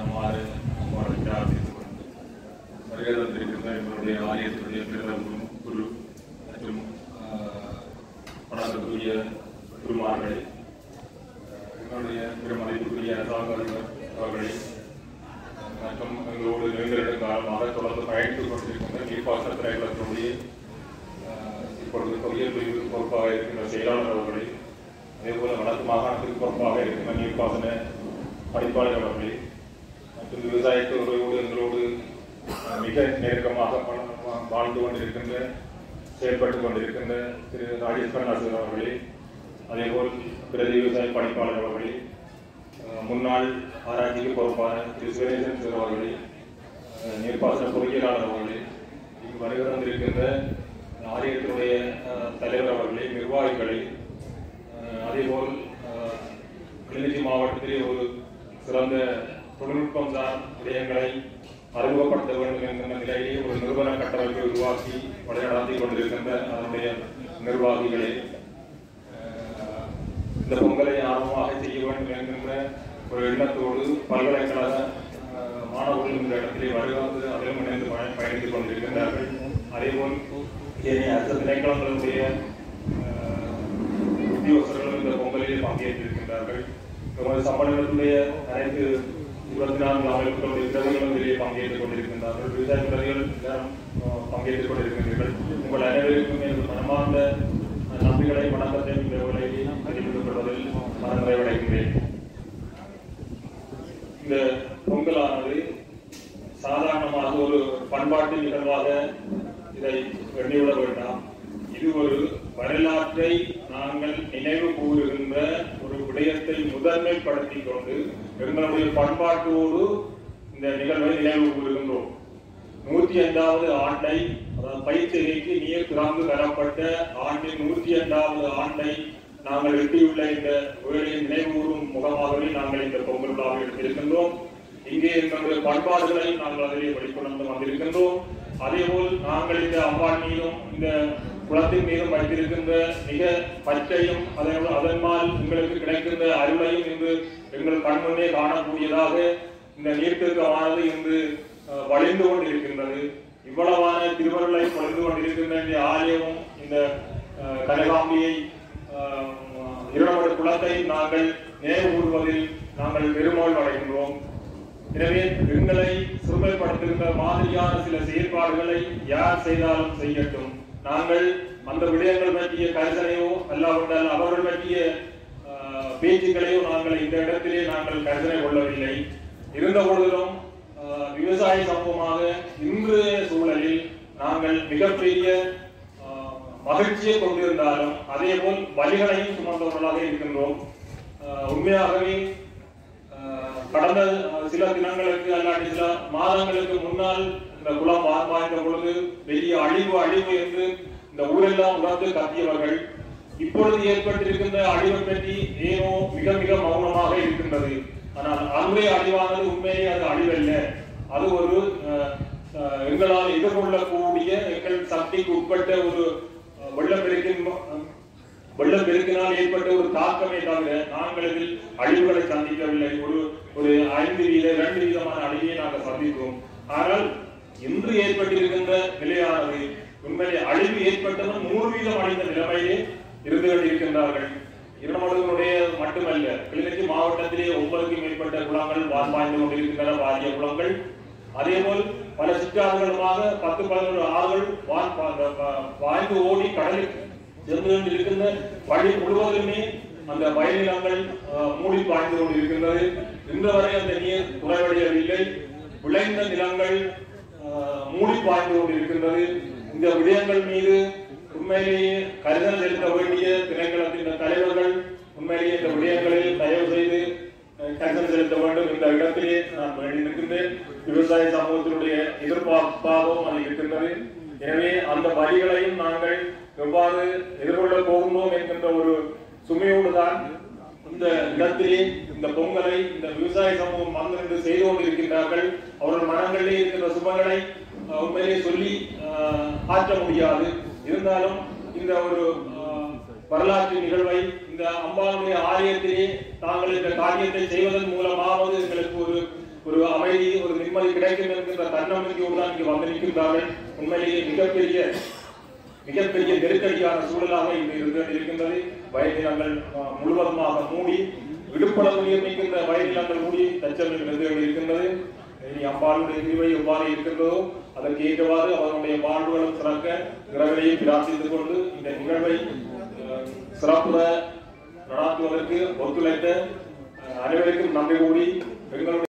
மனமாறு பிரார்த்தித்துக் கொண்டு வருகை தந்திருக்கின்ற எங்களுடைய ஆலயத்தினுடைய பிரதமரும் குரு மற்றும் வணக்கத்துக்குரிய குருமார்களை, எங்களுடைய மதிப்புக்குரிய அரசாங்க அதிபர் அவர்களை மற்றும் எங்களோடு நீண்ட காலமாக தொடர்ந்து பயணித்துக் கொண்டிருக்கின்ற நீர்ப்பாசன திரைப்படத்தினுடைய இப்பொழுது தொழில் பிரிவு பொறுப்பாக இருக்கின்ற செயலாளர் அவர்களை, அதேபோல வடக்கு மாகாணத்திற்கு பொறுப்பாக இருக்கின்ற நீர்ப்பாசன படிப்பாளர் அவர்களை மற்றும் விவசாயத்துறையோடு எங்களோடு மிக நெருக்கமாக வாழ்ந்து கொண்டிருக்கின்ற செயல்பட்டுக் கொண்டிருக்கின்ற திரு ராஜேஸ்வரன் ஆசிரியர் அவர்களே, அதேபோல் பிரதி விவசாய படிப்பாளர் அவர்களே, முன்னாள் ஆராய்ச்சிக்கு பொறுப்பான திரு சுரேசன் சார் அவர்களே, நீர்ப்பாசன பொறியியலாளர் அவர்களே, இங்கு வருகை தந்திருக்கின்ற ஆலயத்தினுடைய தலைவர் அவர்களே, நிர்வாகிகளை, அதேபோல் கிளிநொச்சி மாவட்டத்திலே ஒரு சிறந்த தொழில்நுட்பம் சார் விடயங்களை அறிமுகப்படுத்த வேண்டும் என்கின்ற நிலையிலே ஒரு நிறுவன கட்டமைப்பை உருவாக்கி வழிநடத்தி கொண்டிருக்கின்ற அதனுடைய நிர்வாகிகளே, இந்த பொங்கலை ஆர்வமாக செய்ய வேண்டும் என்கின்ற ஒரு எண்ணத்தோடு பல்கலைக்கழக மாணவர்கள் இந்த இடத்திலே வருகிறது அதிலும் இணைந்து பயணித்துக் கொண்டிருக்கின்றார்கள். அதேபோல் அரசு திணைக்களங்களுடைய உத்தியோகஸ்தர்களும் இந்த பொங்கலிலே பங்கேற்றிருக்கின்றார்கள். நமது சம்மேளனத்துடைய அனைத்து 24 அமைப்புகளுடைய பிரதிகளும் இதிலே பங்கேற்றுக் கொண்டிருக்கின்றார்கள். விவசாய பிரதிகள் பங்கேற்றுக் கொண்டிருக்கின்றீர்கள். உங்கள் அனைவருக்கும் எனது மனமார்ந்த நன்றிகளை வணக்கத்தை இந்த உலகிலே தெரிவித்துக் கொள்வதில் மனநிறைவடைகின்றேன். இந்த பொங்கலானது சாதாரணமாக ஒரு பண்பாட்டு நிகழ்வாக இதை எண்ணிவிட வேண்டாம். இது ஒரு வரலாற்றை நாங்கள் நினைவு கூறுகின்ற ஒரு விடயத்தை முதன்மைப்படுத்திக் கொண்டு எங்களுடைய பண்பாட்டோடு இந்த நிகழ்வை நினைவு கூறுகின்றோம். 105வது ஆண்டை, பயிற்சிகைக்கு நீர் திறந்து தரப்பட்ட ஆண்டின் 105வது ஆண்டை நாங்கள் எட்டியுள்ள இந்த வேலையை நினைவுகூறும் முகமாகவே நாங்கள் இந்த பொங்கல் விழாவை எடுத்திருக்கின்றோம். இங்கே எங்களுடைய பண்பாடுகளை நாங்கள் அதிலே வெளிக்கொண்டு வந்திருக்கின்றோம். அதேபோல் நாங்கள் இந்த அம்பாள் மீதும் இந்த குளத்தின் மீதும் வைத்திருக்கின்ற மிக பச்சையும் அதன்பால் உங்களுக்கு கிடைக்கின்ற அருளையும் இன்று எங்கள் கண்முன்னே காணக்கூடியதாக இந்த நீர்த்தேக்கமானது இன்று வழிந்து கொண்டிருக்கின்றது. இவ்வளவான திருவருளை வழிந்து கொண்டிருக்கின்ற இந்த ஆலயமும் இந்த கனகாம்பியை இரண்டு குளத்தை நாங்கள் நினைவு கூறுவதில் நாங்கள் பெருமளவு அடைகின்றோம். எனவே எங்களை சிறுமைப்படுத்துகின்ற மாதிரியான சில செயற்பாடுகளை யார் செய்தாலும் செய்யட்டும். நாங்கள் அந்த விடயங்கள் பற்றிய கருதனையோ அல்லாவிட்டால் அவர்கள் பற்றிய பேச்சுக்களையோ நாங்கள் இந்த இடத்திலே நாங்கள் கருதனை கொள்ளவில்லை. இருந்த பொழுதிலும் விவசாய சமூகமாக இன்றைய சூழலில் நாங்கள் மிகப்பெரிய மகிழ்ச்சியை கொண்டிருந்தாலும் அதேபோல் வலிகளையும் சுமந்தவர்களாக இருக்கின்றோம். உண்மையாகவே கடந்த சில தினங்களுக்கு அல்லாட்டி சில மாதங்களுக்கு முன்னால் இந்த குளம் வாய்ந்த பொழுது பெரிய அழிவு என்று இந்த ஊரெல்லாம் உணர்ந்து கத்தியவர்கள் இப்பொழுது ஏற்பட்டிருக்கின்ற அழிவை பற்றி ஏனோ மிக மிக மௌனமாக இருக்கின்றது. ஆனால் அன்றைய அழிவானது உண்மையிலே அது அழிவல்ல. அது ஒரு எங்களால் எதிர்கொள்ளக்கூடிய எங்கள் சக்திக்கு உட்பட்ட ஒரு வெள்ளப்பெருக்கினால் ஏற்பட்ட ஒரு தாக்கமே தவிர நாங்கள் இதில் அழிவுகளை சந்திக்கவில்லை. ஒரு 2 விதமான அழிவை நாங்கள் சந்தித்தோம். ஆனால் இன்று ஏற்பட்டிருக்கின்ற நிலையானது உண்மையிலே அழிவு ஏற்பட்டதும் 100% அடைந்த நிலைமையிலே இருந்து கொண்டிருக்கின்றார்கள். இரமடுகளுடைய மட்டுமல்ல, கிளிநொச்சி மாவட்டத்திலே 9க்கும் மேற்பட்ட குளங்கள் வாய்ந்து கொண்டிருக்கின்றன, பாரிய குளங்கள். அதேபோல் பல சிற்றாறுகளுமாக 10-11 ஆறுகள் வாய்ந்து ஓடி கடலுக்கு சென்று கொண்டிருக்கின்ற வழி முழுவதுமே அந்த வயலினங்கள் மூடி பாய்ந்து கொண்டிருக்கின்றது. இன்று வரை அந்த நீர் குறைவடையவில்லை. விளைந்த நிலங்கள் மூடி பாய்ந்து கொண்டிருக்கின்றது. இந்த விடயங்கள் மீது உண்மையிலேயே கருதல் செலுத்த வேண்டிய திணைக்களத்தின் தலைவர்கள் உண்மையிலேயே இந்த விடயங்களில் தயவு செய்து கருதல் செலுத்த வேண்டும். இந்த இடத்திலே நான் வேண்டியிருக்கின்றேன். விவசாய சமூகத்தினுடைய எதிர்பார்ப்பாகவும் அது இருக்கின்றது. எனவே அந்த வரிகளையும் நாங்கள் எவ்வாறு எதிர்கொள்ள போகின்றோம் என்கின்ற ஒரு சுமையோடுதான் இந்த இடத்திலே இந்த பொங்கலை இந்த விவசாய சமூகம் வந்து செய்து கொண்டிருக்கின்றார்கள். அவர்கள் மனங்களிலே இருக்கின்ற சுபங்களை உண்மையிலே சொல்லி ஆற்ற முடியாது. இருந்தாலும் இந்த ஒரு வரலாற்று நிகழ்வை இந்த அம்பாளுடைய ஆலயத்திலே தாங்கள் இந்த காரியத்தை செய்வதன் மூலமாவது எங்களுக்கு ஒரு இங்கு வந்து நிற்கின்றார்கள். உண்மையிலேயே மிகப்பெரிய நெருக்கடியான சூழலாக இது இருக்கின்றது. வயதினங்கள் முழுவதுமாக மூடி விடுபட நிற்கின்ற வயதினங்கள் மூடி தச்சமில் இருக்கின்றது. இனி அம்பாளுடைய திருவை எவ்வாறு இருக்கின்றதோ அதற்கு ஏற்றவாறு அவருடைய வாழ்வுகளும் சிறக்க இறைவனையும் பிரார்த்தித்துக் கொண்டு இந்த நிகழ்வை சிறப்புற நடாத்துவதற்கு ஒத்துழைத்த அனைவருக்கும் நன்றி கூறி எங்களுடைய